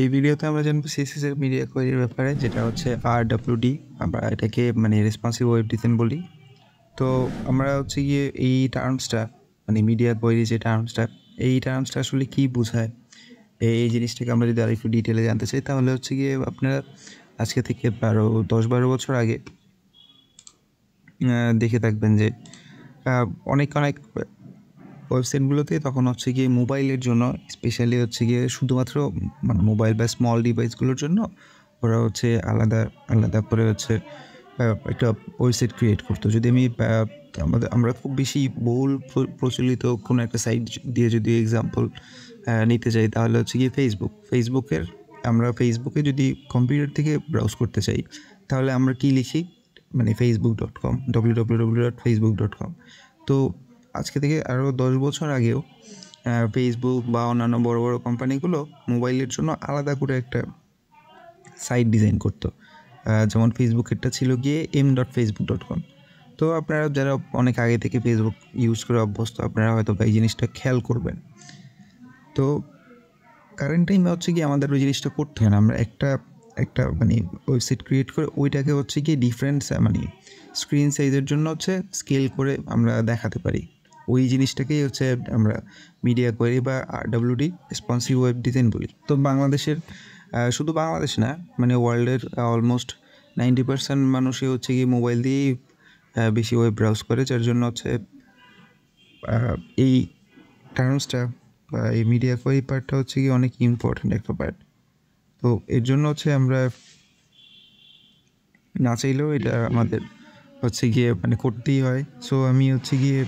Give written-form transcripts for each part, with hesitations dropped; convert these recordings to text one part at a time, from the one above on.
এই ভিডিওতে আমরা জানবো সিএসএস এর মিডিয়া কোয়েরির ব্যাপারে, যেটা হচ্ছে RWD। আমরা এটাকে রেসপন্সিভ ওয়েব ডিজাইন বলি। তো আমরা হচ্ছে গিয়ে এই টার্মসটা মিডিয়া কোয়েরি যে টার্মসটা, এই টার্মসটা আসলে কী বোঝায়, এই জিনিসটাকে আমরা যদি আরেকটু ডিটেলে জানতে চাই, তাহলে হচ্ছে গিয়ে আপনারা আজকে থেকে 10-12 বছর আগে দেখে থাকবেন যে অনেক ওয়েবসাইটগুলোতে তখন হচ্ছে গিয়ে মোবাইলের জন্য, স্পেশালি হচ্ছে গিয়ে শুধুমাত্র মোবাইল বা স্মল ডিভাইসগুলোর জন্য ওরা হচ্ছে আলাদা করে হচ্ছে একটা ওয়েবসাইট ক্রিয়েট করতো। যদি আমরা খুব বেশি বহুল প্রচলিত কোনো একটা সাইট দিয়ে যদি এক্সাম্পল নিতে চাই, তাহলে হচ্ছে গিয়ে ফেসবুকে যদি কম্পিউটার থেকে ব্রাউজ করতে চাই, তাহলে আমরা কি লিখি, facebook.com, www.facebook.com। তো আজকে থেকে আরও 10 বছর আগেও ফেসবুক বা অন্যান্য বড় বড় কোম্পানিগুলো মোবাইলের জন্য আলাদা করে একটা সাইট ডিজাইন করতো। যেমন ফেসবুকেরটা ছিল গিয়ে m.facebook.com। তো আপনারা যারা অনেক আগে থেকে ফেসবুক ইউজ করে অভ্যস্ত, আপনারা হয়তো এই জিনিসটা খেয়াল করবেন। তো কারেন্ট টাইমে হচ্ছে গিয়ে আমাদের ওই জিনিসটা করতে হয় না, আমরা একটা ওয়েবসাইট ক্রিয়েট করে ওইটাকে হচ্ছে গিয়ে ডিফারেন্ট স্ক্রিন সাইজের জন্য হচ্ছে স্কেল করে আমরা দেখাতে পারি। ওই জিনিসটাকেই হচ্ছে আমরা মিডিয়া কোয়েরি বা RWD, রেসপন্সিভ ওয়েব ডিজাইন বলি। তো বাংলাদেশের শুধু বাংলাদেশ না, ওয়ার্ল্ডের অলমোস্ট 90% মানুষই হচ্ছে গিয়ে মোবাইল দিয়েই বেশি ওয়েব ব্রাউজ করে, যার জন্য হচ্ছে এই টার্মসটা বা এই মিডিয়া কোয়েরি পার্টটা হচ্ছে গিয়ে অনেক ইম্পর্ট্যান্ট একটা পার্ট। তো এর জন্য হচ্ছে আমরা না চাইলেও এটা আমাদের হচ্ছে গিয়ে করতেই হয়। সো আমি হচ্ছে গিয়ে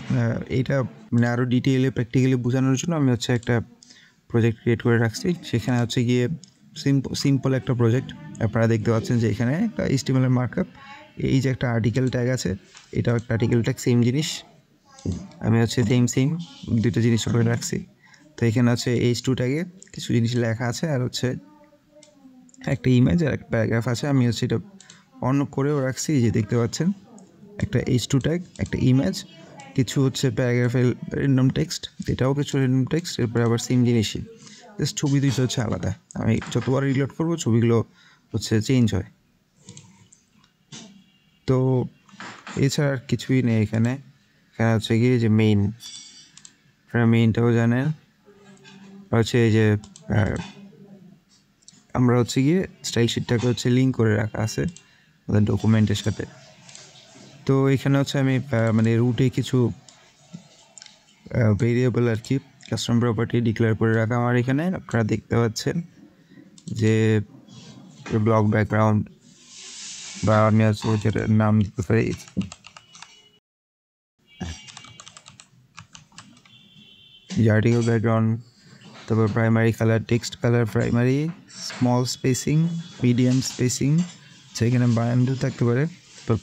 এটা আরও ডিটেইলে প্র্যাকটিক্যালি বোঝানোর জন্য আমি হচ্ছে একটা প্রজেক্ট ক্রিয়েট করে রাখছি। সেখানে হচ্ছে গিয়ে সিম্পল একটা প্রজেক্ট। আপনারা দেখতে পাচ্ছেন যে এখানে একটা HTML মার্কআপ, এই যে একটা আর্টিকেল ট্যাগ আছে, এটাও একটা আর্টিকেল ট্যাগ, সেম জিনিস। আমি হচ্ছে সেম দুটো জিনিস করে রাখছি। তো এখানে হচ্ছে H2 ট্যাগে কিছু জিনিস লেখা আছে, আর হচ্ছে একটা ইমেজ আর একটা প্যারাগ্রাফ আছে। আমি হচ্ছে এটা অন করেও রাখছি, যে দেখতে পাচ্ছেন একটা H2 ট্যাগ, একটা ইমেজ, কিছু হচ্ছে প্যারাগ্রাফের র্যান্ডম টেক্সট, এটাও কিছু র্যান্ডম টেক্সট, এরপরে আবার সেম জিনিসই, জাস্ট ছবি দুইটা হচ্ছে আলাদা। আমি যতবার রিলোড করবো ছবিগুলো হচ্ছে চেঞ্জ হয়। তো এছাড়া আর কিছুই নেই এখানে হচ্ছে গিয়ে যে মেইনটাও জানেন, হচ্ছে এই যে আমরা হচ্ছে গিয়ে স্টাইল শিটটাকে হচ্ছে লিঙ্ক করে রাখা আছে আমাদের ডকুমেন্টের সাথে। তো এখানে হচ্ছে আমি রুটে কিছু ভেরিয়েবল আর কি কাস্টম প্রপার্টি ডিক্লেয়ার করে রাখা আমার এখানে। আপনারা দেখতে পাচ্ছেন যে ব্লক ব্যাকগ্রাউন্ড, বা আমি হচ্ছে যেটার নাম দিতে পারি আর্টিকেল ব্যাকগ্রাউন্ড, তারপর primary colour, text colour primary, small spacing, medium spacing, সেখানে বায়ান্ডু থাকতে পারে, তারপর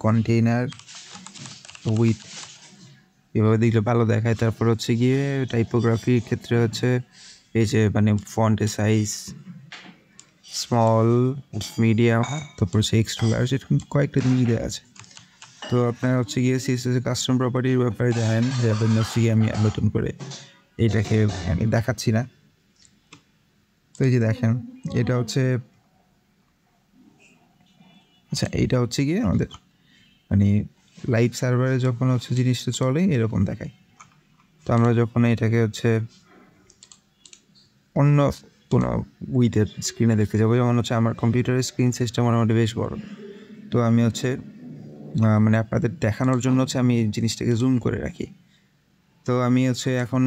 কন্টেইনার উইথ, এভাবে দেখলে ভালো দেখায়। তারপর হচ্ছে গিয়ে টাইপোগ্রাফির ক্ষেত্রে হচ্ছে এই যে ফন্টের সাইজ স্মল, মিডিয়াম, তারপর হচ্ছে এক্সট্রা লার্জ, এরকম কয়েকটা জিনিস দেওয়া আছে। তো আপনারা হচ্ছে গিয়ে সিএসএস কাস্টম প্রপার্টির ব্যাপারে জানেন, যে হচ্ছে গিয়ে আমি নতুন করে এইটাকে আমি দেখাচ্ছি না। তো এই যে দেখেন, এটা হচ্ছে এইটা হচ্ছে গিয়ে আমাদের লাইভ সার্ভারে যখন হচ্ছে জিনিসটা চলে এরকম দেখায়। তো আমরা যখন এটাকে হচ্ছে অন্য কোনো উইথের স্ক্রিনে দেখতে যাবো, যেমন হচ্ছে আমার কম্পিউটারের স্ক্রিন সাইজটা মোটামুটি বেশ বড়, তো আমি হচ্ছে আপনাদের দেখানোর জন্য হচ্ছে আমি জিনিসটাকে জুম করে রাখি। তো আমি হচ্ছে এখন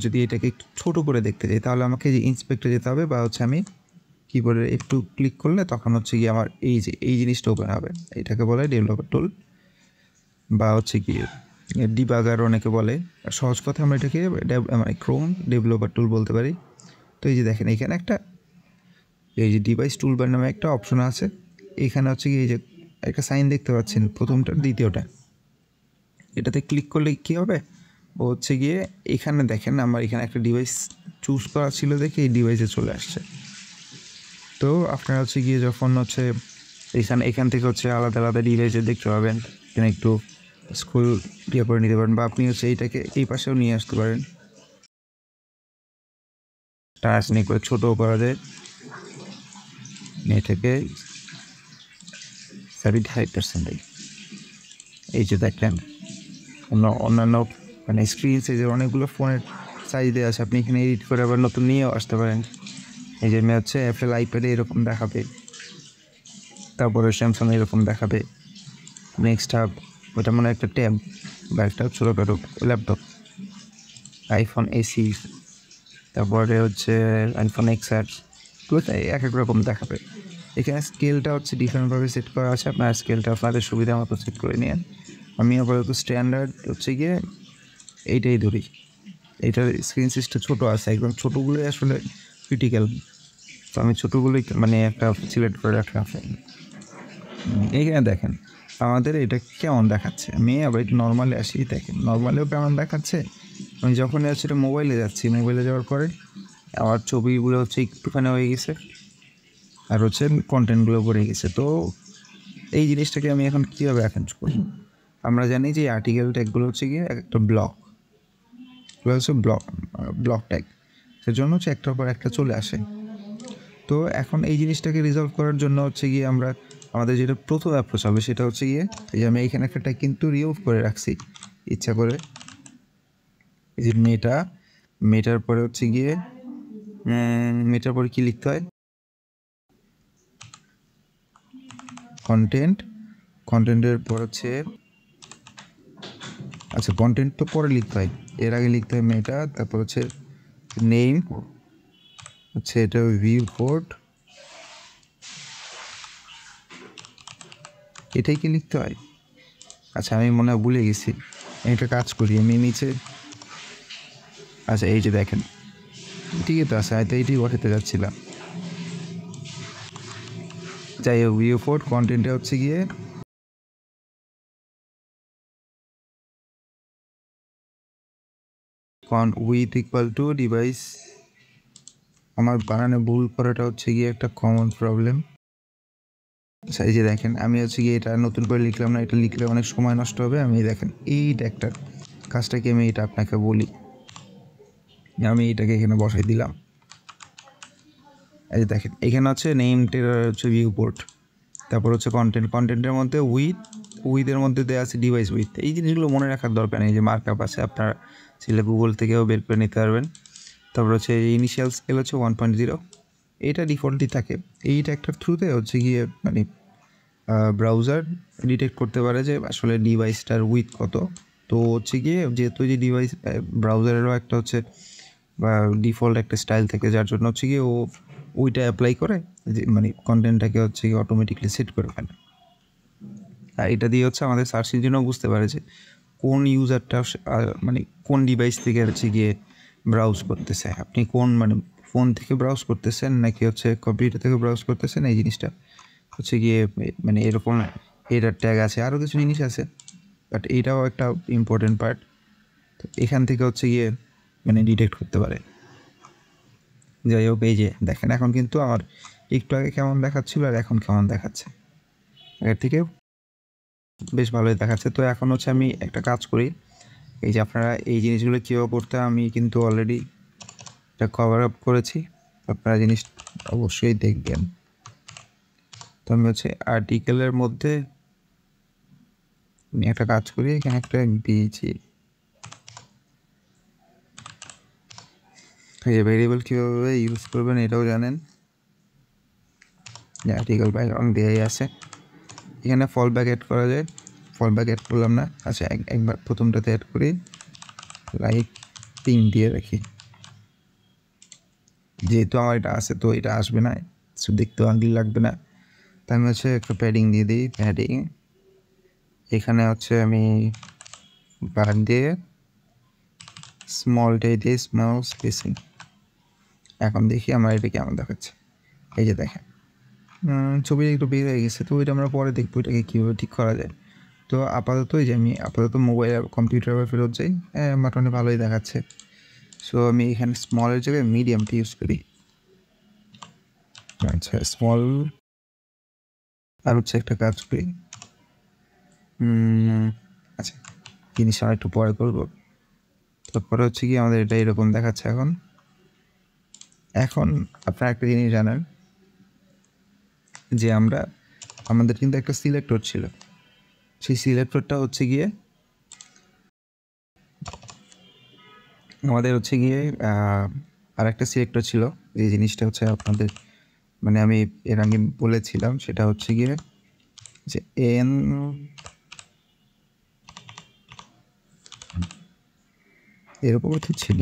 যদি এটাকে একটু ছোটো করে দেখতে চাই, তাহলে আমাকে যে ইন্সপেক্টরে যেতে হবে, বা হচ্ছে আমি কিবোর্ডে একটু ক্লিক করলে তখন হচ্ছে গিয়ে আমার এই জিনিসটা ওপেন হবে। এটাকে বলে ডেভেলপার টুল, বা হচ্ছে কি ডিবাগার অনেকে বলে। সহজ কথা আমরা এটাকে ক্রোম ডেভেলপার টুল বলতে পারি। তো এই যে দেখেন, এখানে এই যে ডিভাইস টুলবার নামে একটা অপশন আছে। এখানে হচ্ছে কি এই যে একটা সাইন দেখতে পাচ্ছেন, প্রথমটা দ্বিতীয়টা, এটাতে ক্লিক করলে কী হবে, ও হচ্ছে গিয়ে এখানে দেখেন আমার এখানে একটা ডিভাইস চুজ করা ছিল দেখে এই ডিভাইসে চলে আসছে। তো আপনারা হচ্ছে গিয়ে যখন হচ্ছে এখান থেকে হচ্ছে আলাদা আলাদা ডিভাইসে দেখতে পাবেন, এখানে একটু স্ক্রল করে নিতে পারেন, বা আপনি হচ্ছে এইটাকে এই পাশেও নিয়ে আসতে পারেন। টানাটানি করে ছোটও করা যায়, এটাকে 75%। এই যে দেখেন অন্যান্য মানে স্ক্রিন সাইজের অনেকগুলো ফোনের সাইজ দেওয়া আছে, আপনি এখানে এডিট করে আবার নতুন নিয়েও আসতে পারেন। এই যে হচ্ছে অ্যাপেল আইপ্যাডে এরকম দেখাবে, তারপরে স্যামসাং এরকম দেখাবে। নেক্সট ওটা মনে হয় একটা ট্যাব বা একটা ছোটোখাটো ল্যাপটপ। আইফোন এসি, তারপরে হচ্ছে আইফোন এক্সআর, এক এক রকম দেখাবে। এখানে স্কেলটা হচ্ছে ডিফারেন্টভাবে সেট করা আছে, আপনার স্কেলটা আপনাদের সুবিধা মতো সেট করে নিন। আমি আপাতত স্ট্যান্ডার্ড হচ্ছে গিয়ে এইটাই ধরি। এইটার স্ক্রিন সাইজটা ছোটো আছে, একদম ছোটোগুলোই আসলে ক্রিটিক্যাল, তো আমি ছোটোগুলোই মানে একটা সিলেক্ট করে রাখলাম। এইখানে দেখেন আমাদের এটা কেমন দেখাচ্ছে। আমি আবার একটু নর্মালে আসি, দেখেন নর্মালেও কেমন দেখাচ্ছে। আমি যখন সেটা মোবাইলে যাচ্ছি, মোবাইলে যাওয়ার পরে আমার ছবিগুলো হচ্ছে একটুখানি হয়ে গেছে, আর হচ্ছে কন্টেন্টগুলো পড়ে গেছে। তো এই জিনিসটাকে আমি এখন কীভাবে অ্যারেঞ্জ করি? আমরা জানি যে আর্টিকেল ট্যাগগুলো হচ্ছে গিয়ে একটা ব্লক হচ্ছে ব্লক ট্যাগ, সেজন্য হচ্ছে একটার পর একটা চলে আসে। তো এখন এই জিনিসটাকে রিজলভ করার জন্য হচ্ছে গিয়ে আমরা আমাদের যেটা প্রথম অ্যাপ্রোচ হবে সেটা হচ্ছে গিয়ে এই যে আমি এইখানে একটা ট্যাগ কিন্তু রিমুভ করে রাখছি ইচ্ছা করে। এই যে মেটার পরে হচ্ছে গিয়ে মেটার পরে কী লিখতে হয়? কন্টেন্টের পর হচ্ছে আচ্ছা কন্টেন্ট তো পরে লিখতে হয়, এর আগে লিখতে হয় মেটা, তারপর হচ্ছে নেম হচ্ছে এটা ভিউ কোড, এটাই কি লিখতে হয়? আচ্ছা আমি মনে হয় ভুলে গেছি, একটা কাজ করি আমি নিচে। আচ্ছা এই যে দেখেন ঠিকই তো আছে, হয়তো এইটাই বসাতে যাচ্ছিলাম। যাই হোক ভিউ কোড কন্টেন্টে হচ্ছে গিয়ে উইথ ইকুয়াল টু ডিভাইস। আমার বানানে ভুল করাটা হচ্ছে গিয়ে একটা কমন প্রবলেম। আচ্ছা এই যে দেখেন আমি হচ্ছে গিয়ে এটা নতুন করে লিখলাম না, এটা লিখলে অনেক সময় নষ্ট হবে। আমি দেখেন এইটা একটা কাজটাকে আমি এটা আপনাকে বলি, আমি এটাকে এখানে বসাই দিলাম। এই যে দেখেন এখানে হচ্ছে নেমটের হচ্ছে ভিউ পোর্ট, তারপর হচ্ছে কন্টেন্টের মধ্যে উইথের মধ্যে দেওয়া আছে ডিভাইস উইথ। এই জিনিসগুলো মনে রাখার দরকার নেই, যে মার্কআপ আছে আপনারা সেটা গুগল থেকেও বের করে নিতে পারবেন। তারপর হচ্ছে ইনিশিয়াল স্কেল হচ্ছে 1.0, এইটা ডিফল্টই থাকে। এইটা একটা থ্রুতে হচ্ছে গিয়ে মানে ব্রাউজার ডিটেক্ট করতে পারে যে আসলে ডিভাইসটার উইথ কত। তো হচ্ছে গিয়ে যেহেতু যে ডিভাইস ব্রাউজারেরও একটা হচ্ছে বা ডিফল্ট একটা স্টাইল থাকে, যার জন্য হচ্ছে গিয়ে ওইটা অ্যাপ্লাই করে যে মানে কন্টেন্টটাকে হচ্ছে গিয়ে অটোমেটিকলি সেট করে ফেলে। আর এটা দিয়ে হচ্ছে আমাদের সার্চ ইঞ্জিনও বুঝতে পারে যে কোন ইউজারটা মানে কোন ডিভাইস থেকে হচ্ছে গিয়ে ব্রাউজ করতেছে, আপনি কোন মানে ফোন থেকে ব্রাউজ করতেছেন নাকি হচ্ছে কম্পিউটার থেকে ব্রাউজ করতেছেন। এই জিনিসটা হচ্ছে গিয়ে মানে এরকম হেডার ট্যাগ আছে, আরও কিছু জিনিস আছে, বাট এইটাও একটা ইম্পর্টেন্ট পার্ট। তো এখান থেকে হচ্ছে গিয়ে মানে ডিটেক্ট করতে পারে। যাই হোক এই যে দেখেন এখন কিন্তু আমার একটু আগে কেমন দেখাচ্ছিল আর এখন কেমন দেখাচ্ছে, আগের থেকে বেশ ভালোই দেখাচ্ছে। তো এখন হচ্ছে আমি একটা কাজ করি, এই যে আপনারা এই জিনিসগুলো কীভাবে করতে আমি কিন্তু অলরেডি এটা কভার আপ করেছি, আপনারা জিনিস অবশ্যই দেখবেন। তো আমি হচ্ছে আর্টিকেলের মধ্যে আমি একটা কাজ করি, এখানে একটা দিয়েছি এই যে ভেরিয়েবল কীভাবে ইউজ করবেন এটাও জানেন, যে আর্টিকেল ব্যাকগ্রাউন্ড দেওয়াই আছে। এখানে ফল ব্যাক অ্যাড করা যায়, ফল ব্যাক অ্যাড করলাম না। আচ্ছা একবার প্রথমটাতে অ্যাড করি, লাইক 3 দিয়ে রাখি, যেহেতু আমার এটা আছে তো এটা আসবে না, দেখতেও আগে লাগবে না। তাই আমি হচ্ছে একটা প্যাডিং দিয়ে দিই, প্যাডিং এখানে হচ্ছে আমি বার দিয়ে স্মলটাই দিয়ে স্মল স্পেসিং। এখন দেখি আমার এটা কেমন দেখাচ্ছে। এই যে দেখেন ছবি একটু বের হয়ে গেছে, তো ওইটা আমরা পরে দেখবো এটাকে কীভাবে ঠিক করা যায়। তো আপাতত এই যে আমি আপাতত মোবাইল কম্পিউটার ফেরত যাই, মোটামুটি ভালোই দেখাচ্ছে। সো আমি এখানে স্মলের জায়গায় মিডিয়ামটা ইউজ করি। আচ্ছা স্মল, আর হচ্ছে একটা কাজ করি, আচ্ছা জিনিস আর একটু পরে করবো। তারপরে হচ্ছে কি আমাদের এটা এরকম দেখাচ্ছে এখন। এখন আপনারা একটা জিনিস জানেন যে আমাদের কিন্তু একটা সিলেক্টর ছিল, সেই সিলেক্টরটা হচ্ছে গিয়ে আমাদের হচ্ছে গিয়ে আর একটা সিলেক্টর ছিল। এই জিনিসটা হচ্ছে আপনাদের মানে আমি এর আগে বলেছিলাম, সেটা হচ্ছে গিয়ে যে এরকম কি ছিল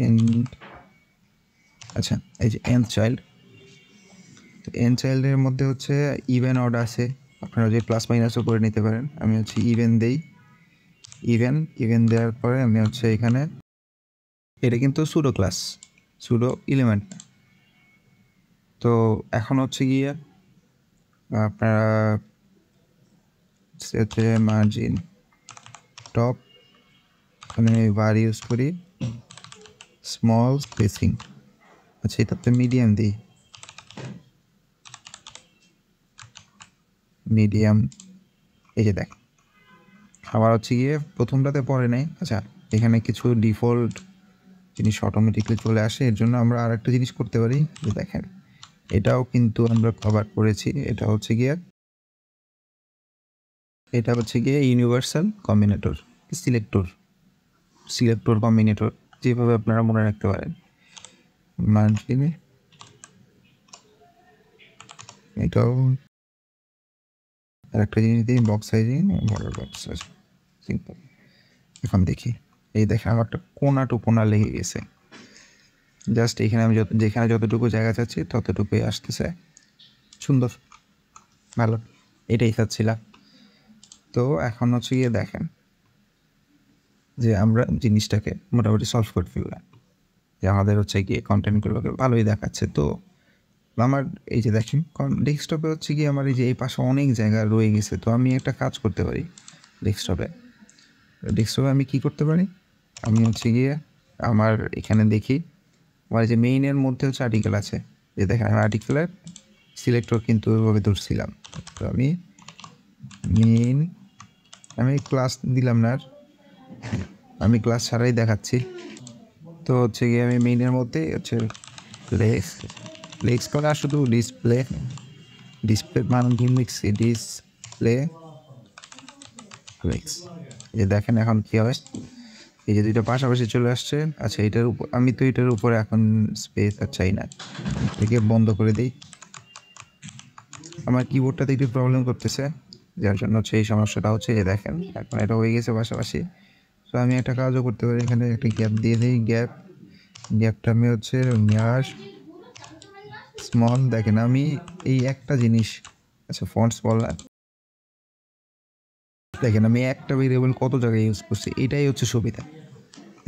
এন, আচ্ছা এই যে এন চাইল্ড, এন চাইল্ডের মধ্যে হচ্ছে ইভেন অর্ডার আছে, আপনারা যে প্লাস মাইনাসও করে নিতে পারেন। আমি হচ্ছে ইভেন দেই, ইভেন দেওয়ার পরে আমি হচ্ছে এখানে এটা কিন্তু সুডো ক্লাস, সুডো এলিমেন্ট। তো এখন হচ্ছে গিয়ে আপনারা হচ্ছে মার্জিন টপ, আমি বার ইউজ করি স্মল স্পেসিং। আচ্ছা এটাতে মিডিয়াম দিই, মিডিয়াম। এই যে দেখ আবার হচ্ছে গিয়ে প্রথমটাতে পড়ে নেই। আচ্ছা এখানে কিছু ডিফল্ট জিনিস অটোমেটিকলি চলে আসে, এর জন্য আমরা আর একটা জিনিস করতে পারি, যে দেখেন এটাও কিন্তু আমরা কভার করেছি। এটা হচ্ছে গিয়ে ইউনিভার্সাল কম্বিনেটর, সিলেক্টর কম্বিনেটর, যেভাবে আপনারা মনে রাখতে পারেন। মার্জিনে এটাও আর একটা জিনিস দিই, বক্স সাইজিং, বর্ডার বক্স আছে সিম্পল। এখন দেখি, এই দেখে আমার একটা কোনা টু কোনা লেগে গেছে, জাস্ট এখানে আমি যেখানে যতটুকু জায়গা চাচ্ছি ততটুকুই আসতেছে, সুন্দর, ভালো, এটাই চাচ্ছিলাম। তো এখন হচ্ছে গিয়ে দেখেন যে আমরা জিনিসটাকে মোটামুটি সলভ করে ফেললাম, যে আমাদের হচ্ছে গিয়ে কন্টেন্টগুলোকে ভালোই দেখাচ্ছে। তো আমার এই যে দেখেন ডেস্কটপে হচ্ছে গিয়ে আমার এই যে এই পাশে অনেক জায়গা রয়ে গেছে। তো আমি একটা কাজ করতে পারি ডেস্কটপে, আমি কী করতে পারি, আমি হচ্ছে গিয়ে আমার এখানে দেখি আমার যে মেইনের মধ্যে হচ্ছে আর্টিকেল আছে, যে দেখেন আমি আর্টিকেলের সিলেক্টর কিন্তু ওইভাবে ধরছিলাম। তো আমি মেইন, আমি ক্লাস দিলাম না আর, আমি ক্লাস ছাড়াই দেখাচ্ছি। তো হচ্ছে গিয়ে আমি মেইনের মধ্যে হচ্ছে লেক্স করে আর শুধু ডিসপ্লে মান লিখছি ডিসপ্লে লেক্স। এই দেখেন এখন কী হবে, এই যে দুইটা পাশাপাশি চলে আসছে। আচ্ছা এটার উপর আমি তো এটার উপরে এখন স্পেস আর চাই না, এটাকে বন্ধ করে দিই। আমার কিবোর্ডটাতে একটু প্রবলেম করতেছে, যার জন্য হচ্ছে এই সমস্যাটা হচ্ছে। যে দেখেন এখন এটা হয়ে গেছে পাশাপাশি। তো আমি একটা কাজও করতে পারি, এখানে একটা গ্যাপ দিয়ে দিই, গ্যাপটা আমি হচ্ছে মেয়ার স্মল। দেখেন আমি এই একটা জিনিস, আচ্ছা ফন্ট স্মল না, দেখেন আমি একটা ভেরিয়েবল কত জায়গায় ইউজ করছি, এটাই হচ্ছে সুবিধা।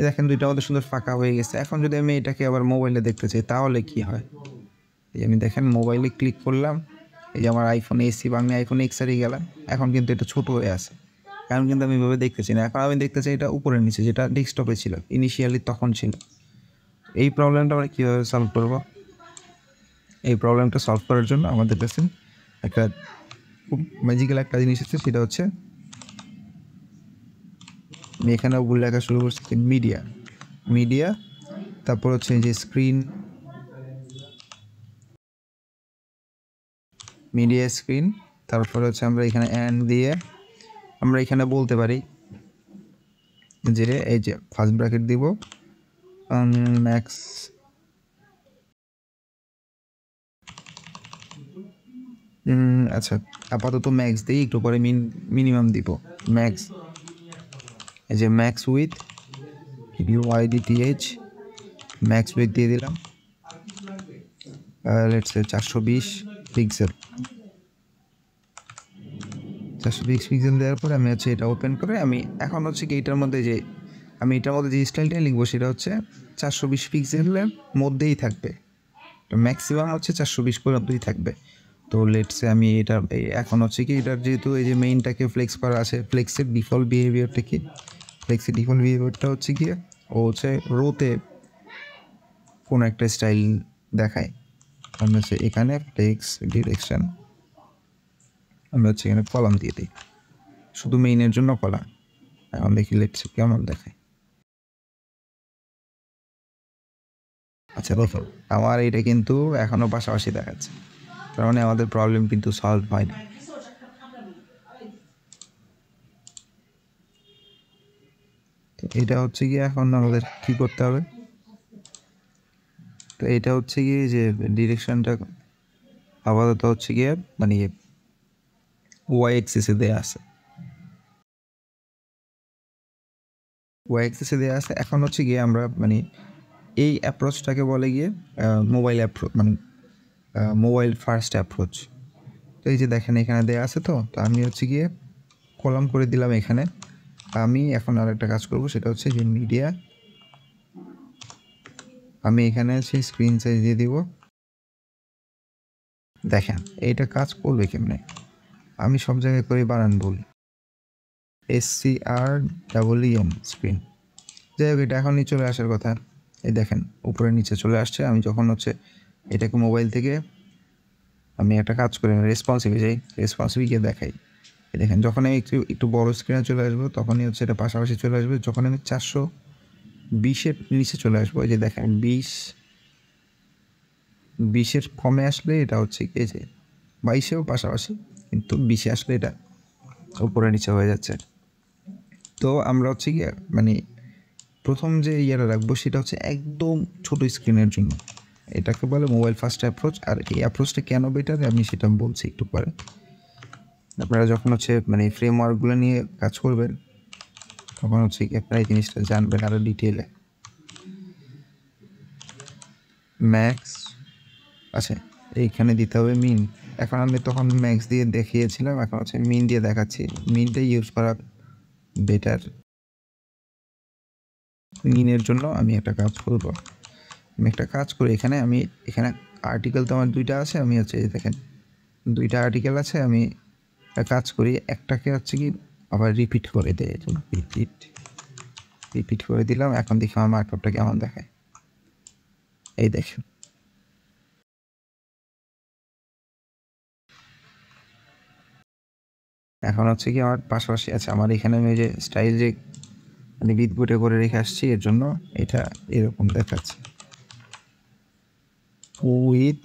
দেখেন দুইটা আমাদের সুন্দর ফাঁকা হয়ে গেছে। এখন যদি আমি এটাকে আবার মোবাইলে দেখতে চাই তাহলে কি হয়, এই আমি দেখেন মোবাইলে ক্লিক করলাম, এই যে আমার আইফোনে এসি বা আমি আইফোনে এক্সারি গেলাম, এখন কিন্তু এটা ছোট হয়ে আছে, কারণ কিন্তু আমি এভাবে দেখতেছি না। এখন আমি দেখতে চাই এটা উপরের নিচে, যেটা ডেস্কটপে ছিল ইনিশিয়ালি তখন ছিল। এই প্রবলেমটা আমরা কীভাবে সলভ করবো, এই প্রবলেমটা সলভ করার জন্য আমাদের কাছে একটা খুব ম্যাজিক্যাল একটা জিনিস আছে, সেটা হচ্ছে আমি এখানে বলে লেখা শুরু করছি মিডিয়া, তারপর হচ্ছে যে মিডিয়া স্ক্রিন, তারপর হচ্ছে আমরা এখানে অ্যান্ড দিয়ে আমরা এখানে বলতে পারি যে এই যে ফার্স্ট ব্র্যাকেট দিব ম্যাক্স, আচ্ছা আপাতত ম্যাক্স দিই, একটু পরে মিনিমাম দিব ম্যাক্স। এই যে max with UIDTH, max with দিয়ে দিলাম লেটস 420 পিক্সেল। 420 পিক্সেল দেওয়ার পরে আমি হচ্ছে এটা ওপেন করে আমি এখন হচ্ছে কি এটার মধ্যে যে স্টাইলটা লিখবো সেটা হচ্ছে 420 পিক্সেলের মধ্যেই থাকবে, তো ম্যাক্সিমাম হচ্ছে 420 পর্যন্তই থাকবে। তো লেটসে আমি এটা এখন হচ্ছে কি এটার যেহেতু এই যে মেইনটাকে ফ্লেক্স করা আছে, ফ্লেক্সের ডিফল্ট বিহেভিয়ারটা হচ্ছে গিয়ে ও হচ্ছে রোতে কোনো একটা স্টাইল দেখায়। আমরা হচ্ছে এখানে ফ্লেক্স ডিরেকশন, আমরা হচ্ছে এখানে কলাম দিয়ে দিই, শুধু মেইনের জন্য কলাম। এখন দেখি লেটসে কেমন দেখায়। আচ্ছা দেখো, আমার এটা কিন্তু এখনও পাশাপাশি দেখাচ্ছে, তার মানে আমাদের প্রবলেম কিন্তু সলভ হয়নি। তো এটা হচ্ছে গিয়ে এখন আমাদের কী করতে হবে, তো এটা হচ্ছে গিয়ে যে ডিরেকশনটা আপাতত হচ্ছে গিয়ে মানে ওয়াই এক্সিসে দেওয়া আছে, ওয়াই এক্সিসে দেওয়া আছে। এখন হচ্ছে গিয়ে আমরা মানে এই অ্যাপ্রোচটাকে বলে গিয়ে মোবাইল অ্যাপ্রোচ, মানে মোবাইল ফার্স্ট অ্যাপ্রোচ। তো এই যে দেখেন এখানে দেওয়া আছে, তো আমি হচ্ছে গিয়ে কলাম করে দিলাম এখানে। আমি এখন আর একটা কাজ করব, সেটা হচ্ছে যে মিডিয়া, আমি এখানে সেই স্ক্রিন সাইজ দিয়ে দিব। দেখেন এইটা কাজ করবে কেমনে, আমি সব জায়গায় করে বানান ভুল, SCREEN স্ক্রিন। যাই হোক, এটা এখনই চলে আসার কথা। এই দেখেন উপরে নিচে চলে আসছে। আমি যখন হচ্ছে এটাকে মোবাইল থেকে আমি একটা কাজ করি, রেসপন্সিভে যাই, রেসপন্সিভে গিয়ে দেখাই। এই দেখেন যখন আমি একটু বড় স্ক্রিনে চলে আসবো তখনই হচ্ছে এটা পাশাপাশি চলে আসবে। যখন আমি 420-এর নিচে চলে আসবো, এই যে দেখেন 20-এর কমে আসলে এটা হচ্ছে এই যে 22-এও পাশাপাশি, কিন্তু 20-এ আসলে এটা উপরে নিচে হয়ে যাচ্ছে। তো আমরা হচ্ছে গিয়ে মানে প্রথম যে ইয়েটা রাখবো সেটা হচ্ছে একদম ছোট স্ক্রিনের জন্য, এটাকে বলে মোবাইল ফার্স্ট অ্যাপ্রোচ। আর এই অ্যাপ্রোচটা কেন বেটার আমি সেটা বলছি একটু পরে। আপনারা যখন হচ্ছে মানে ফ্রেমওয়ার্কগুলো নিয়ে কাজ করবেন তখন হচ্ছে কি আপনারা এই জিনিসটা জানবেন আরও ডিটেলে। ম্যাক্স, আচ্ছা এইখানে দিতে হবে মিন। এখন আমি তখন ম্যাক্স দিয়ে দেখিয়েছিলাম, এখন হচ্ছে মিন দিয়ে দেখাচ্ছি। মিনটা ইউজ করা বেটার। মিনের জন্য আমি একটা কাজ করব, আমি একটা কাজ করি এখানে, আমি এখানে আর্টিকেল তো আমার 2টা আছে, আমি হচ্ছে দেখেন 2টা আর্টিকেল আছে, আমি একটা কাজ করি, একটাকে হচ্ছে কি আবার রিপিট করে দেয়, রিপিট করে দিলাম। এখন দেখি আমার মার্কআপটা কেমন দেখায়। এই দেখেন এখন হচ্ছে কি আমার পাশাপাশি আছে। আমার এখানে আমি যে স্টাইল যে মানে বিটবুটে করে রেখে আসছি, এর জন্য এটা এরকম দেখাচ্ছে উইথ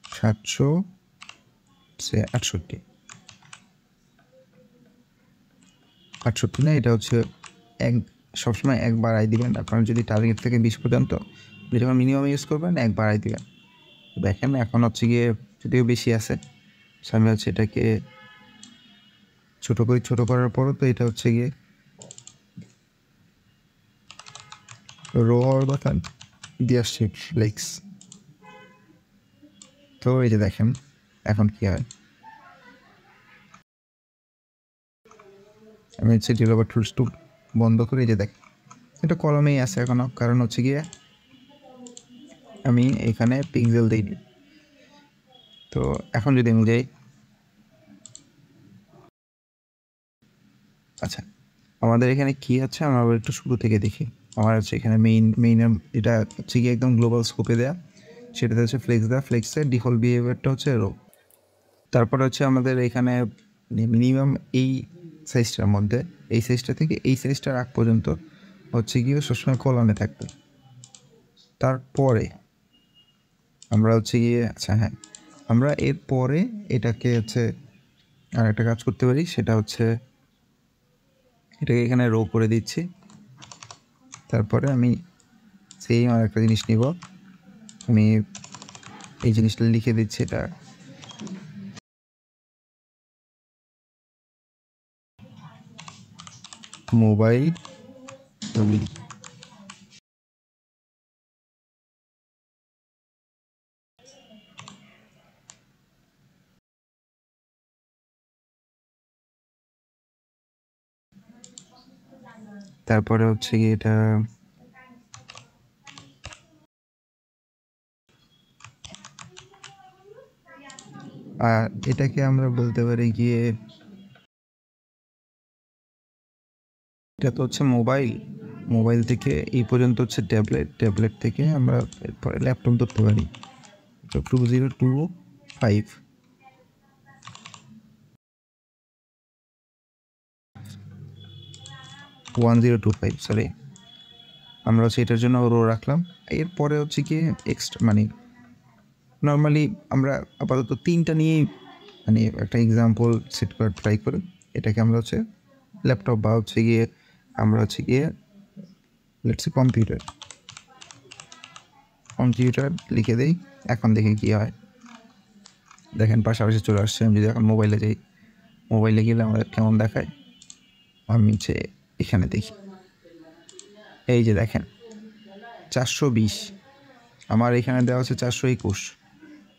768 না, এটা হচ্ছে এক, সবসময় এক বাড়াই দিবেন। আপনার যদি টার্গেট থেকে 20 পর্যন্ত যখন মিনিমাম ইউজ করবেন এক বাড়াই দিবেন। দেখেন এখন হচ্ছে গিয়ে যদিও বেশি আছে, আমি হচ্ছে এটাকে ছোট করার পরও তো এটা হচ্ছে গিয়ে রো হওয়ার কথা দিয়ে আসছে ফ্লেক্স। তো এই যে দেখেন এখন কী হয়, আমি হচ্ছে ডিলোভার টুলস টু বন্ধ করে এই যে দেখ এটা কলমেই আছে এখনও, কারণ হচ্ছে গিয়ে আমি এখানে পিক্সেল দিইনি। তো এখন যদি আমি যাই, আচ্ছা আমাদের এখানে কী আছে আমরা আবার একটু শুরু থেকে দেখি। আমার হচ্ছে এখানে মেইনের এটা হচ্ছে গিয়ে একদম গ্লোবাল স্কোপে দেওয়া, সেটাতে হচ্ছে ফ্লেক্স দেওয়া, ফ্লেক্সের ডিফল্ট বিহেভিয়ারটা হচ্ছে রো। তারপরে হচ্ছে আমাদের এখানে মিনিমাম এই সাইজটার মধ্যে, এই সাইজটা থেকে এই সাইজটার আগ পর্যন্ত হচ্ছে গিয়ে সবসময় কলামে থাকবে। তারপরে আমরা হচ্ছে গিয়ে আচ্ছা হ্যাঁ, আমরা এরপরে এটাকে হচ্ছে আর একটা কাজ করতে পারি, সেটা হচ্ছে এটাকে এখানে রো করে দিচ্ছি। তারপরে আমি সেম আর একটা জিনিস নিব, আমি এই জিনিসটা লিখে দিচ্ছি, এটা মোবাইল ছবি। তারপরে হচ্ছে কি এটা আর এটাকে আমরা বলতে পারি গিয়ে, এটা তো হচ্ছে মোবাইল থেকে এই পর্যন্ত হচ্ছে ট্যাবলেট থেকে আমরা এরপরে ল্যাপটপ ধরতে পারি। 2025 1025 সরি, আমরা হচ্ছে এটার জন্য রো রাখলাম। এরপরে হচ্ছে গিয়ে এক্সট্রা মানে নর্মালি আমরা আপাতত 3টা নিয়েই মানে একটা এক্সাম্পল সেট করার ট্রাই করি। এটাকে আমরা হচ্ছে ল্যাপটপ বা হচ্ছে গিয়ে আমরা হচ্ছে গিয়ে লেটস সে কম্পিউটার লিখে দেই। এখন দেখি কী হয়। দেখেন পাশাপাশি চলে আসছে। আমি যদি এখন মোবাইলে যাই, মোবাইলে গেলে আমাদের কেমন দেখায়, আমি হচ্ছে এখানে দেখি, এই যে দেখেন 420, আমার এখানে দেওয়া হচ্ছে 421।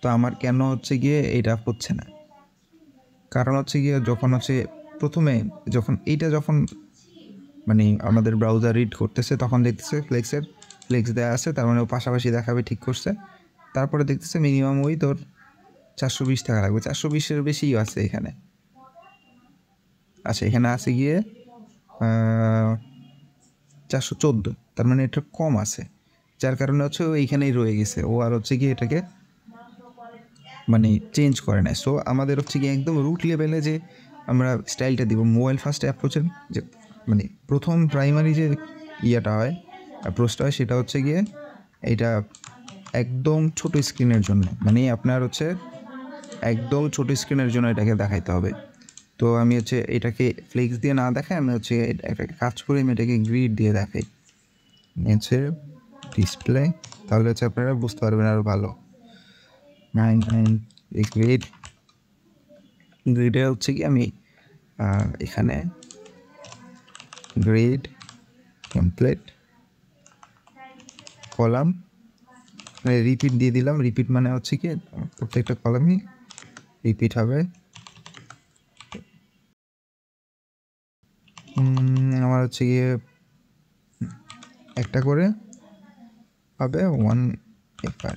তো আমার কেন হচ্ছে গিয়ে এটা হচ্ছে না? কারণ হচ্ছে গিয়ে যখন হচ্ছে প্রথমে যখন মানে আমাদের ব্রাউজার রিড করতেছে তখন দেখতেছে ফ্লেক্স দেওয়া আছে, তার মানে ও পাশাপাশি দেখাবে, ঠিক করছে। তারপরে দেখতেছে মিনিমাম ওই তোর 420 টাকা লাগবে, 420-এর বেশিই আছে এখানে। আচ্ছা, এখানে আছে গিয়ে 414, তার মানে এটা কম আছে, যার কারণে হচ্ছে ও এইখানেই রয়ে গেছে। ও আর হচ্ছে গিয়ে এটাকে মানে চেঞ্জ করে নেয়। সো আমাদের হচ্ছে গিয়ে একদম রুট লেভেলে যে আমরা স্টাইলটা দিব, মোবাইল ফার্স্ট অ্যাপ্রোচের যে মানে প্রথম প্রাইমারি যে ইয়েটা হয়, অ্যাপ্রোচটা হয়, সেটা হচ্ছে গিয়ে এইটা একদম ছোট স্ক্রিনের জন্য, মানে আপনার হচ্ছে একদম ছোট স্ক্রিনের জন্য এটাকে দেখাইতে হবে। তো আমি হচ্ছে এটাকে ফ্লেক্স দিয়ে না দেখাই, আমি হচ্ছে এটাকে কাজ করে আমি এটাকে গ্রিড দিয়ে দেখাই, হচ্ছে ডিসপ্লে। তাহলে হচ্ছে আপনারা বুঝতে পারবেন আরও ভালো। গ্রিডে হচ্ছে কি আমি এখানে গ্রিড টেমপ্লেট কলাম রিপিট দিয়ে দিলাম। রিপিট মানে হচ্ছে কি প্রত্যেকটা কলামই রিপিট হবে। আমার হচ্ছে গিয়ে একটা করে হবে 1 পেপার।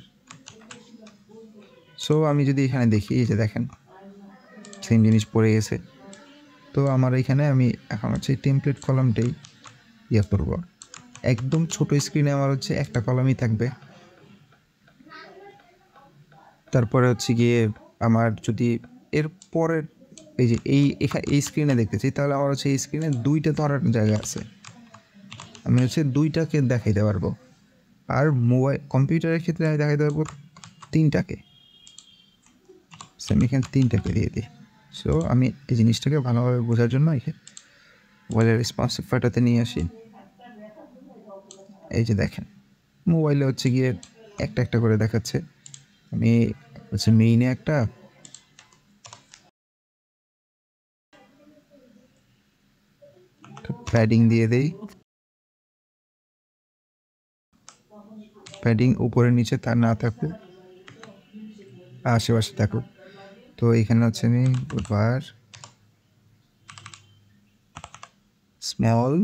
সো আমি যদি এখানে দেখি, এই যে দেখেন সেম জিনিস পড়ে গেছে। তো আমার এখানে আমি এখন হচ্ছে টেমপ্লেট কলামটাই ইয়ে করবো। একদম ছোট স্ক্রিনে আমার হচ্ছে একটা কলামই থাকবে। তারপরে হচ্ছে গিয়ে আমার যদি এর পরের এই যে এই স্ক্রিনে দেখতে চাই, তাহলে আমার হচ্ছে এই স্ক্রিনে 2টা ধরার জায়গা আছে, আমি হচ্ছে 2টাকে দেখাইতে পারবো। আর কম্পিউটারের ক্ষেত্রে আমি দেখাইতে পারবো 3টাকে। আমি এখানে 3টাকে দিয়ে দিই। সো আমি এই জিনিসটাকে ভালোভাবে বোঝার জন্য এখানে মোবাইলের রেসপন্সিভটাতে নিয়ে আসি। এই যে দেখেন মোবাইলে হচ্ছে গিয়ে একটা একটা করে দেখাচ্ছে। আমি হচ্ছে মেইনে একটা প্যাডিং দিয়ে দেই, প্যাডিং উপরে নিচে তার না থাকুক, আশেপাশে থাকুক। তো এখানে হচ্ছে আমি বুধবার স্মল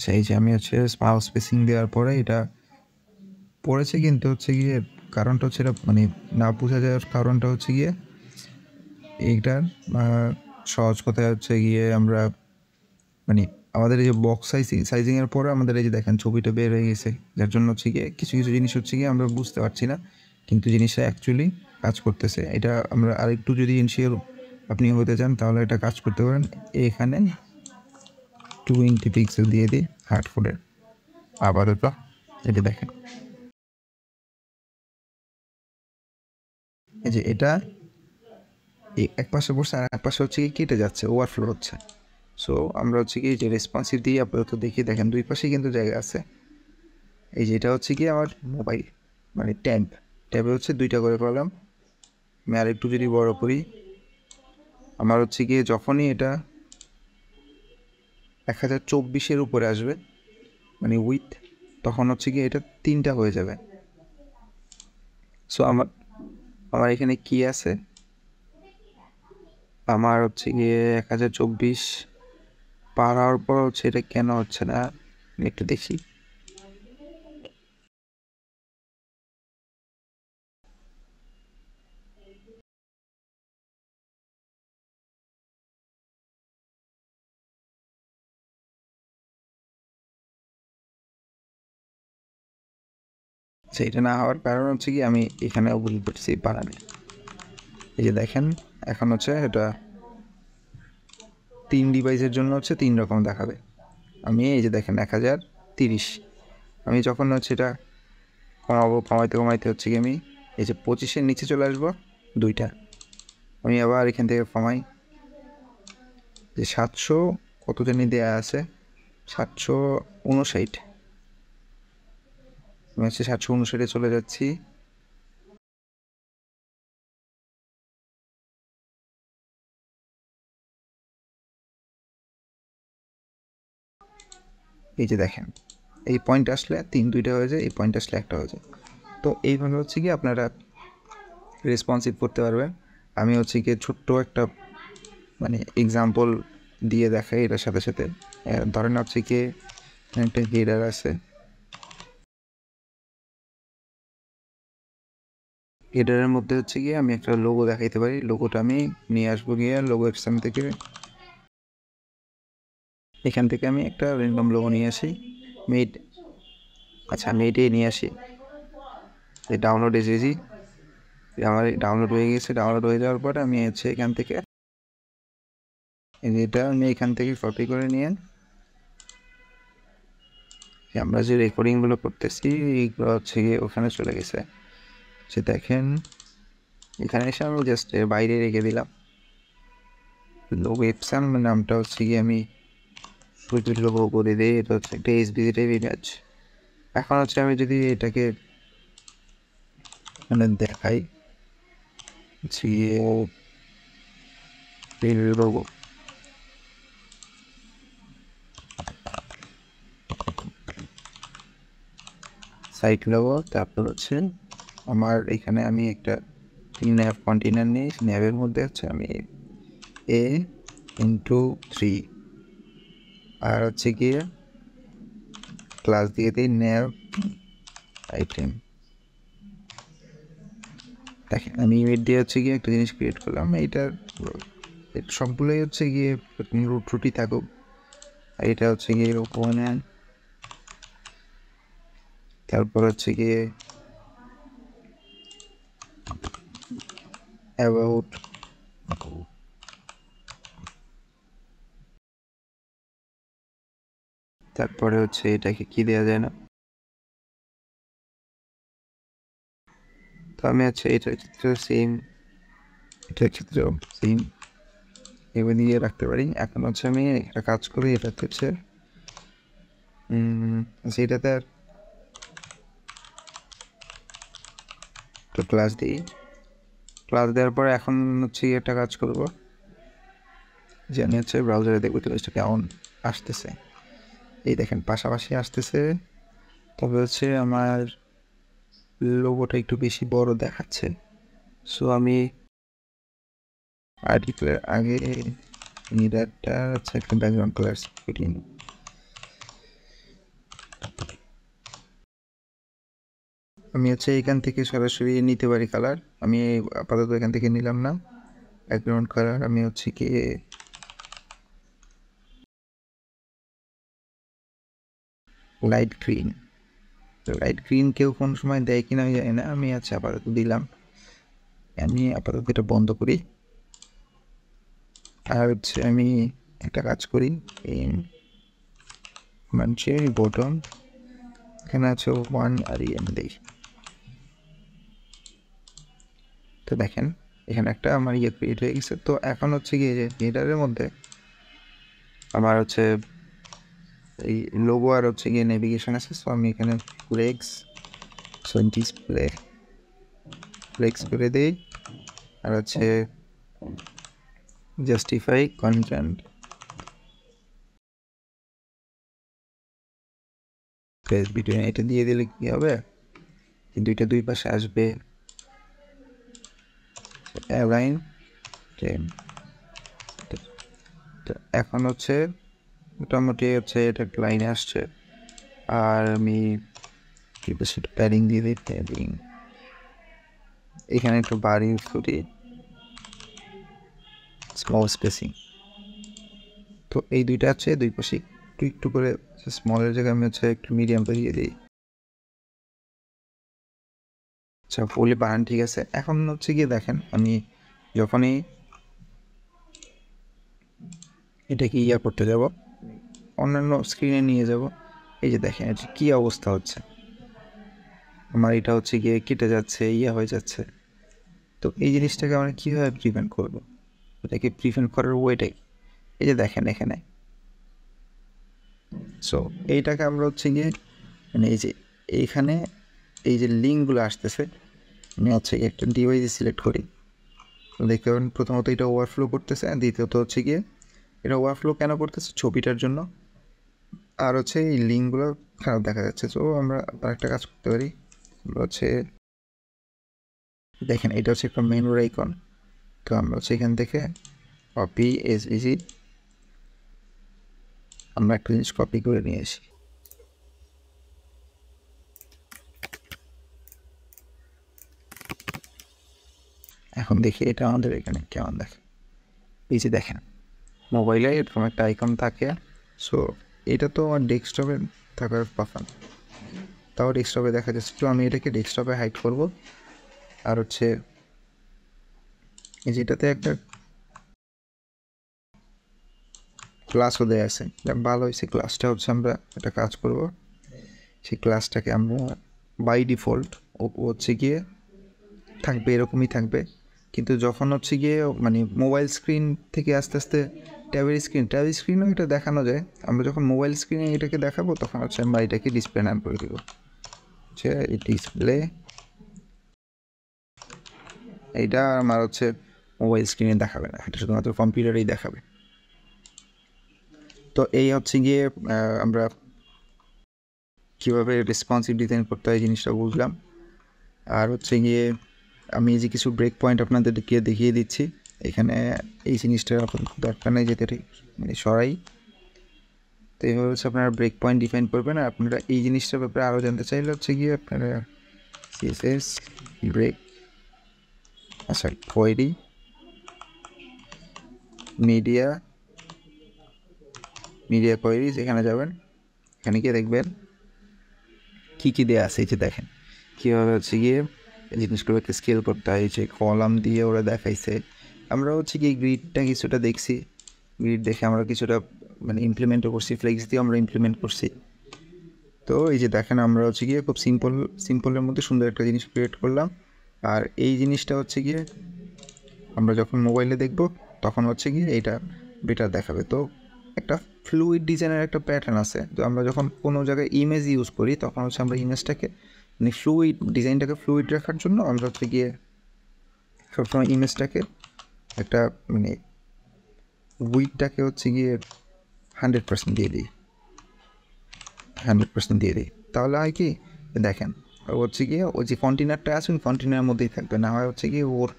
সেই যে আমি হচ্ছে স্মাল স্পেসিং দেওয়ার পরে এটা পড়েছে, কিন্তু হচ্ছে গিয়ে কারণটা হচ্ছে এটা মানে না বোঝা যাওয়ার কারণটা হচ্ছে গিয়ে এইটার সহজ কথায় হচ্ছে গিয়ে আমরা মানে আমাদের এই যে বক্স সাইজিংয়ের পরে আমাদের এই যে দেখেন ছবিটা বের হয়ে গেছে, যার জন্য হচ্ছে গিয়ে কিছু কিছু জিনিস হচ্ছে গিয়ে আমরা বুঝতে পারছি না, কিন্তু জিনিসটা অ্যাকচুয়ালি কাজ করতেছে। এটা আমরা আরেকটু যদি ইনশিওর আপনি হতে চান তাহলে এটা কাজ করতে পারেন। এখানে 20 পিক্সেল দিয়ে দিই হার্ড কোডের। আবারও তো এটা দেখেন, এই যে এটা এক পাশে বসছে আর এক পাশে হচ্ছে কি কেটে যাচ্ছে, ওভারফ্লো হচ্ছে। সো আমরা হচ্ছে কি যে রেসপন্সিভ দিয়ে আপাতত দেখি, দেখেন 2 পাশেই কিন্তু জায়গা আছে। এই যে এটা হচ্ছে কি আমার মোবাইল মানে ট্যাবে হচ্ছে 2টা করে কলাম। আমি আর একটু যদি বড় করি, আমার হচ্ছে গিয়ে যখনই এটা 1024-এর উপরে আসবে মানে উইথ, তখন হচ্ছে গিয়ে এটা 3টা হয়ে যাবে। সো আমার আমার এখানে কি আছে, আমার হচ্ছে গিয়ে 1024 পার হওয়ার পর হচ্ছে এটা কেন হচ্ছে না একটু দেখি। এটা না হওয়ার কারণ হচ্ছে কি আমি এখানে ভুল করছি বানানে। এই যে দেখেন এখন হচ্ছে এটা 3 ডিভাইসের জন্য হচ্ছে 3 রকম দেখাবে। আমি এই যে দেখেন 1030, আমি যখন হচ্ছে এটা কমাইতে হচ্ছে কি আমি এই যে 25-এর নিচে চলে আসবো 2টা, আমি আবার এখান থেকে কমাই যে 700 কত জানি দেওয়া আছে 759, আমি হচ্ছে 759-এ চলে যাচ্ছি। এই যে দেখেন এই পয়েন্ট আসলে 2টা হয়ে যায়, এই পয়েন্ট আসলে 1টা হয়ে যায়। তো এইভাবে হচ্ছে কি আপনারা রেসপন্সিভ করতে পারবেন। আমি হচ্ছে কি ছোট্ট একটা মানে এক্সাম্পল দিয়ে দেখাই এটার সাথে সাথে। ধরেন হচ্ছে কি একটা হেডার আছে, হেডারের মধ্যে হচ্ছে গিয়ে আমি একটা লোগো দেখাইতে পারি। লোগোটা আমি নিয়ে আসবো গিয়ে লোগো এক্সাম থেকে, এখান থেকে আমি একটা র্যান্ডম লোগো নিয়ে আসি মেড। আচ্ছা আমি এটাই নিয়ে আসি, এই ডাউনলোড এসেছি, আমার ডাউনলোড হয়ে গেছে। ডাউনলোড হয়ে যাওয়ার পরে আমি হচ্ছে এখান থেকে এটা আমি এখান থেকে কপি করে নিয়ে আমরা যে রেকর্ডিংগুলো করতেছি এইগুলো হচ্ছে গিয়ে ওখানে চলে গেছে। সে দেখেন এখানে এসে আমি জাস্ট বাইরে রেখে দিলাম লোগো এপসান নামটা হচ্ছে গিয়ে আমি লোগো করে দিই। এটা হচ্ছে একটা এসবিজি টাইপ ইমেজ। এখন হচ্ছে আমি যদি এটাকে মানে দেখাই লোগো, সাইট লোগো, তারপর হচ্ছে আমার এখানে আমি একটা ন্যাভ কন্টেনার নিই, ন্যাভের মধ্যে হচ্ছে আমি A x3 আর হচ্ছে গিয়ে ক্লাস দিয়ে দিই ন্যাভ আইটেম। দেখেন আমি ইমেজ দিয়ে হচ্ছে গিয়ে একটা জিনিস ক্রিয়েট করলাম, এইটার সবগুলোই হচ্ছে গিয়ে ত্রুটি থাকুক। এটা হচ্ছে গিয়ে ওপেন, তারপর হচ্ছে গিয়ে অ্যাবাউট, তারপরে হচ্ছে এটাকে কি দেওয়া যায় না। তো আমি হচ্ছে এটার ক্ষেত্রে সেম, এটার ক্ষেত্রেও সেম এভাবে দিয়ে রাখতে পারি। এখন হচ্ছে আমি একটা কাজ করি, এটা হচ্ছে সেটাতে তো ক্লাস দিই, ক্লাস দেওয়ার পরে এখন হচ্ছে একটা কাজ করব যে আমি হচ্ছে ব্রাউজারে দেখবো জিনিসটা কেমন আসতেছে। এই দেখেন পাশাপাশি আসতেছে, তবে হচ্ছে আমার লোগোটা একটু বেশি বড় দেখাচ্ছে। সো আমি আর্টিকেলের আগে মিরারটা হচ্ছে একটা ব্যাকগ্রাউন্ড কালার করি। আমি হচ্ছে এখান থেকে সরাসরি নিতে পারি কালার, আমি আপাতত এখান থেকে নিলাম না। ব্যাকগ্রাউন্ড কালার আমি হচ্ছে কি লাইট গ্রিন, লাইট গ্রিন কেউ কোন সময় দেয় কিনা আমি জানি না, আমি আচ্ছা আপাতত দিলাম। আমি আপাতত এটা বন্ধ করি। আর হচ্ছে আমি একটা কাজ করি, মানে বটন এখানে আছে 1 আর আমি দিই। তো দেখেন এখানে একটা আমার ক্রিয়েট হয়ে গেছে। তো এখন হচ্ছে গিয়ে যে হেডারের মধ্যে আমার হচ্ছে এই লোগো আর হচ্ছে গিয়ে নেভিগেশন আছে। সো আমি এখানে ফ্লেক্স করে দিই আর হচ্ছে জাস্টিফাই কন্টেন্ট ফেস ভিডিও, এটা দিয়ে দিলে কি হবে দুইটা দুই পাশে আসবে অ্যালাইন। এখন হচ্ছে মোটামুটি হচ্ছে এটা লাইনে আসছে। আর আমি কি বলছি প্যাডিং দিয়ে দিই, প্যাডিং এখানে একটু বার ইউজ করি, স্মল স্পেসিং। তো এই দুইটা আছে দুই পাশে একটু একটু করে স্মলের জায়গায় আমি হচ্ছে একটু মিডিয়াম দিয়ে দিই। আচ্ছা, ফুলি বানান ঠিক আছে। এখন হচ্ছে গিয়ে দেখেন, আমি যখনই এটাকে করতে যাব, অন্যান্য স্ক্রিনে নিয়ে যাব, এই যে দেখেন এটা কী অবস্থা হচ্ছে, আমার এটা হচ্ছে গিয়ে কেটে যাচ্ছে, হয়ে যাচ্ছে। তো এই জিনিসটাকে আমরা কীভাবে প্রিভেন্ট করবো? এটাকে প্রিভেন্ট করার ওয়েটাই এই যে দেখেন এখানে। সো এইটাকে আমরা হচ্ছে গিয়ে মানে এই যে এইখানে এই যে লিঙ্কগুলো আসতেছে, আমি হচ্ছে একটা ডিভাইসে সিলেক্ট করি, দেখতে পাবেন প্রথমত এটা ওভারফ্লো করতেছে, আর দ্বিতীয়ত হচ্ছে গিয়ে এটা ওভারফ্লো কেন করতেছে, ছবিটার জন্য, আর হচ্ছে এই লিঙ্কগুলো খারাপ দেখা যাচ্ছে। তো আমরা আরেকটা কাজ করতে পারি, হচ্ছে দেখেন এটা হচ্ছে একটা মেনুর আইকন। তো আমরা হচ্ছে এখান থেকে কপি এসভিজি, আমরা একটা জিনিস কপি করে নিয়ে আসি। এখন দেখি এটা আমাদের এখানে কেমন দেখে। এই যে দেখেন মোবাইলে এরকম একটা আইকন থাকে। সো এটা তো আমার ডেস্কটপে থাকার কথা, তাও ডেস্কটপে দেখা যাচ্ছে। তো আমি এটাকে ডেস্কটপে হাইড করব। আর হচ্ছে এই যেটাতে একটা ক্লাসও দেওয়া আছে, ভালো হয়েছে। ক্লাসটা হচ্ছে আমরা একটা কাজ করব, সেই ক্লাসটাকে আমরা বাই ডিফল্ট হচ্ছে গিয়ে থাকবে, এরকমই থাকবে। কিন্তু যখন হচ্ছে গিয়ে মানে মোবাইল স্ক্রিন থেকে আস্তে আস্তে ট্যাবের স্ক্রিনও এটা দেখানো যায়, আমরা যখন মোবাইল স্ক্রিনে এটাকে দেখাবো তখন হচ্ছে আমরা এটাকে ডিসপ্লে নাম করে দেবো। হচ্ছে এই ডিসপ্লে, এইটা আমার হচ্ছে মোবাইল স্ক্রিনে দেখাবে না, এটা শুধুমাত্র কম্পিউটারেই দেখাবে। তো এই হচ্ছে গিয়ে আমরা কীভাবে রেসপন্সিভ ডিজাইন করতে হয় জিনিসটা বুঝলাম। আর হচ্ছে গিয়ে আমি যে কিছু ব্রেক পয়েন্ট আপনাদেরকে দেখিয়ে দিচ্ছি, এখানে এই জিনিসটা দরকার নেই যেতে মানে সরাই। তো এইভাবে হচ্ছে আপনারা ব্রেক পয়েন্ট ডিফাইন করবেন। আর আপনারা এই জিনিসটার ব্যাপারে আরও জানতে চাইলে হচ্ছে গিয়ে আপনারা সিএসএস ব্রেক, আচ্ছা কোয়েরি, মিডিয়া কোয়েরিজ, এখানে যাবেন, এখানে গিয়ে দেখবেন কী কী দেওয়া আছে। এই যে দেখেন কীভাবে হচ্ছে গিয়ে জিনিসগুলোকে স্কেল করতে হয়, যে কলাম দিয়ে ওরা দেখাইছে। আমরা হচ্ছে কি গ্রিডটা কিছুটা দেখছি, গ্রিড দেখে আমরা কিছুটা মানে ইমপ্লিমেন্টও করছি, ফ্লেক্স দিয়ে আমরা ইমপ্লিমেন্ট করছি। তো এই যে দেখেন আমরা হচ্ছে গিয়ে খুব সিম্পলের মধ্যে সুন্দর একটা জিনিস ক্রিয়েট করলাম। আর এই জিনিসটা হচ্ছে গিয়ে আমরা যখন মোবাইলে দেখব তখন হচ্ছে গিয়ে এইটা বেটার দেখাবে। তো একটা ফ্লুইড ডিজাইনের একটা প্যাটার্ন আছে, তো আমরা যখন কোনো জায়গায় ইমেজ ইউজ করি তখন হচ্ছে আমরা ইমেজটাকে মানে ডিজাইনটাকে ফ্লুইড রাখার জন্য আমরা হচ্ছে গিয়ে সবসময় ইমেজটাকে একটা মানে উইডটাকে হচ্ছে গিয়ে 100% দিয়ে দিই, 100% দিয়ে দিই। তাহলে হয় কি দেখেন হচ্ছে গিয়ে ওই যে কন্টেনারটা আছে ওই কন্টেনারের মধ্যেই থাকবে, না হয় হচ্ছে গিয়ে ওর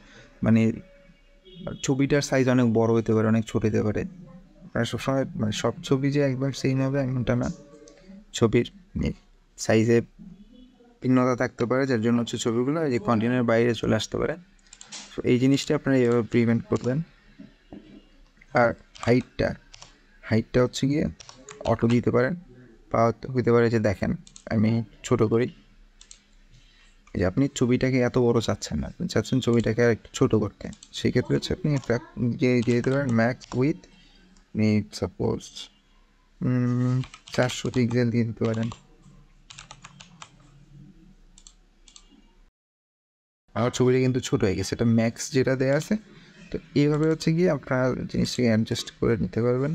মানে ছবিটার সাইজ অনেক বড় হতে পারে, অনেক ছোট হতে পারে। আপনারা সবসময় মানে সব ছবি যে একবার সেম হবে এমনটা না, ছবির সাইজে ভিন্নতা থাকতে পারে, যার জন্য হচ্ছে ছবিগুলো এই যে কন্টেনারের বাইরে চলে আসতে পারে। তো এই জিনিসটা আপনারা এইভাবে প্রিভেন্ট করবেন। আর হাইটটা হচ্ছে গিয়ে অটো দিতে পারেন, বা হইতে পারে যে দেখেন আমি ছোট করি, যে আপনি ছবিটাকে এত বড় চাচ্ছেন না, আপনি চাচ্ছেন ছবিটাকে আর একটু ছোটো করতে, সেক্ষেত্রে হচ্ছে আপনি একটা দিয়ে দিতে পারেন ম্যাক্স উইথ সাপোজ 400 পিক্সেল দিয়ে দিতে পারেন। আমার ছবিটা কিন্তু ছোটো হয়ে গেছে, এটা ম্যাক্স যেটা দেওয়া আছে। তো এইভাবে হচ্ছে গিয়ে আপনার জিনিসটাকে অ্যাডজাস্ট করে নিতে পারবেন।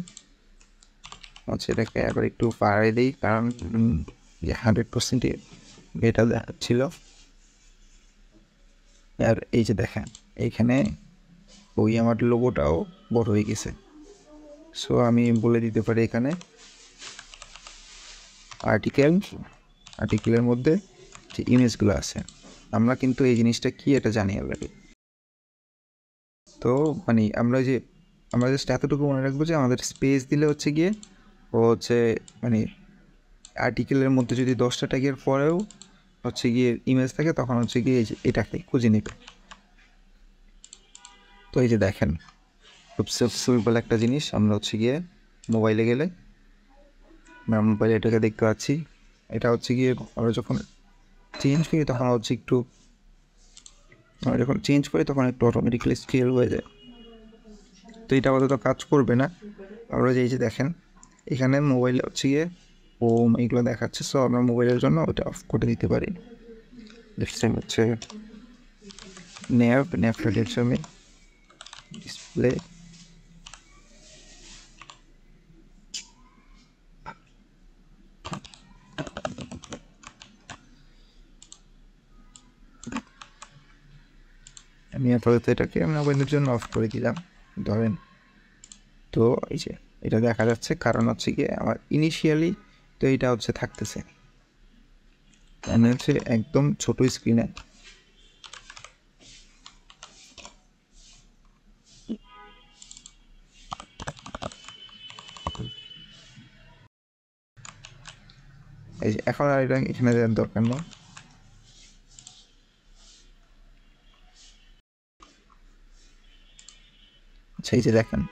হচ্ছে এটাকে আবার একটু বাড়িয়ে দিই, কারণ 100% এটা ছিল। আর এই যে দেখেন এইখানে ওই আমার লোগোটাও বড় হয়ে গেছে। সো আমি বলে দিতে পারি এখানে আর্টিকেলের মধ্যে যে ইমেজগুলো আছে, আমরা কিন্তু এই জিনিসটা কি এটা জানি অলরেডি। তো মানে আমরা জাস্ট এতটুকু মনে রাখবো যে আমাদের স্পেস দিলে হচ্ছে গিয়ে ও হচ্ছে মানে আর্টিকেলের মধ্যে যদি 10টা ট্যাগের পরেও হচ্ছে গিয়ে ইমেজ থাকে তখন হচ্ছে গিয়ে এটাকে খুঁজে নেবে। তো এই যে দেখেন খুব সিম্পল একটা জিনিস, আমরা হচ্ছে গিয়ে মোবাইলে গেলে আমরা মোবাইলে এটাকে দেখতে পাচ্ছি। এটা হচ্ছে গিয়ে আমরা যখন চেঞ্জ করি তখন হচ্ছে একটু আমরা যখন চেঞ্জ করি তখন একটু অটোমেটিক্যালি স্কেল হয়ে যায়। তো এটা আপাতত কাজ করবে না। আমরা যে দেখেন এখানে মোবাইল হচ্ছে গিয়ে এগুলো দেখাচ্ছে, সো আমরা মোবাইলের জন্য ওটা অফ করে দিতে পারি। দেখছেন হচ্ছে ন্যাপটা দেখছি আমি ডিসপ্লে, আমি আপাতত এটাকে মোবাইলের জন্য অফ করে দিলাম ধরেন। তো এই যে এটা দেখা যাচ্ছে, কারণ হচ্ছে গিয়ে আমার ইনিশিয়ালি তো এটা হচ্ছে থাকতেছে, মানে হচ্ছে একদম ছোট স্ক্রিনে। এই যে এখন আর এটা এখানে দেওয়ার দরকার নেই। আচ্ছা এই যে দেখেন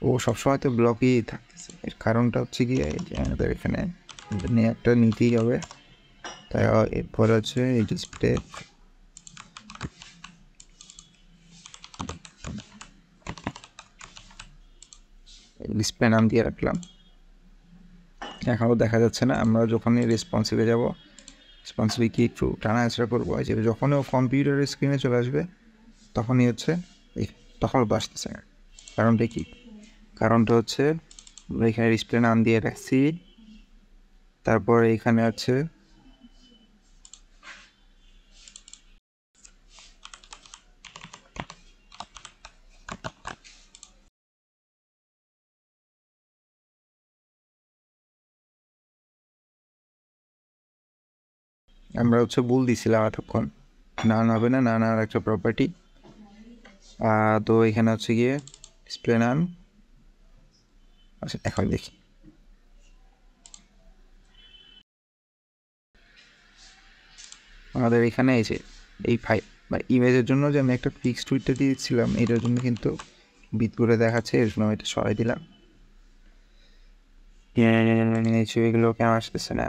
ও সবসময় তো ব্লকই থাকতেছে, এর কারণটা হচ্ছে গিয়ে এই যে আমাদের এখানে একটা নিতেই হবে। তাই এরপরে হচ্ছে এই ডিসপ্লে ডিসপ্লে নাম দিয়ে রাখলাম। এখনও দেখা যাচ্ছে না, আমরা যখনই রেসপন্সিভে যাব, রেসপন্সিভে কি একটু টানা আঁচড়া করবো, যে যখনই ও কম্পিউটারের স্ক্রিনে চলে আসবে তখনই হচ্ছে তখন আসতেছে না। কারণটা কি? কারণটা হচ্ছে আমরা এখানে ডিসপ্লে নাম দিয়ে রাখছি, তারপর এখানে আছে আমরা হচ্ছে ভুল দিছিলাম এতক্ষণ, নান হবে না, নান আর একটা প্রপার্টি। তো এখানে হচ্ছে গিয়ে ডিসপ্লে নান। আচ্ছা এখন দেখি আমাদের এখানে এই যে এই ফাইল বা ইমেজের জন্য যে আমি একটা ফিক্সড টুইটটা দিয়েছিলাম, এটার জন্য কিন্তু বিট করে দেখাচ্ছে, এর জন্য এটা সরাই দিলাম। এগুলো কেমন আসতেছে না।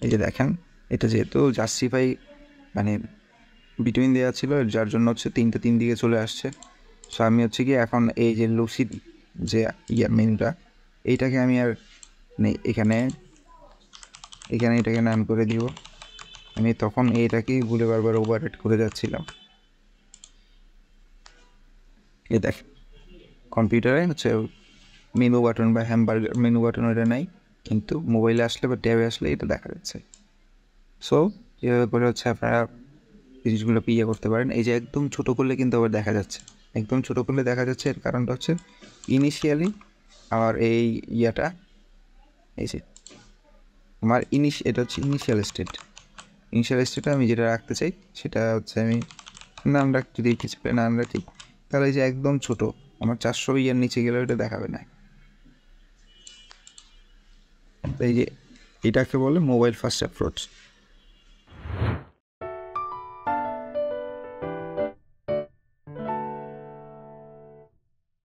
এই যে দেখেন এটা যেহেতু জাস্টিফাই মানে বিটুইন দেওয়া ছিল, যার জন্য হচ্ছে 3টে 3 দিকে চলে আসছে। সো আমি হচ্ছে কি এখন এই যে লুসিড যে মেনুটা, এইটাকে আমি আর এখানে এটাকে নাম করে দিব। আমি তখন এইটাকেই ভুলে বারবার ওভাররাইট করে যাচ্ছিলাম। এ দেখ কম্পিউটারে হচ্ছে মেনু বাটন বা হ্যামবার্গার মেনু বাটন এটা নাই, কিন্তু মোবাইলে আসলে বা ট্যাবে আসলে এটা দেখা যাচ্ছে। সো এভাবে করে হচ্ছে আপনারা জিনিসগুলোকে ইয়ে করতে পারেন। এই যে একদম ছোটো করলে কিন্তু আবার দেখা যাচ্ছে, একদম ছোটো করলে দেখা যাচ্ছে, এর কারণটা হচ্ছে ইনিশিয়ালি আমার এই ইয়াটা এই যে আমার এটা হচ্ছে ইনিশিয়াল স্টেটে আমি যেটা রাখতে চাই সেটা হচ্ছে আমি নাম রাখতে, যদি ডিসপ্লে নাম রাখি তাহলে এই যে একদম ছোটো আমার 400 ইয়ার নিচে গেলেও এটা দেখাবে না। এই যে এটাকে বলে মোবাইল ফার্স্ট অ্যাপ্রোচ।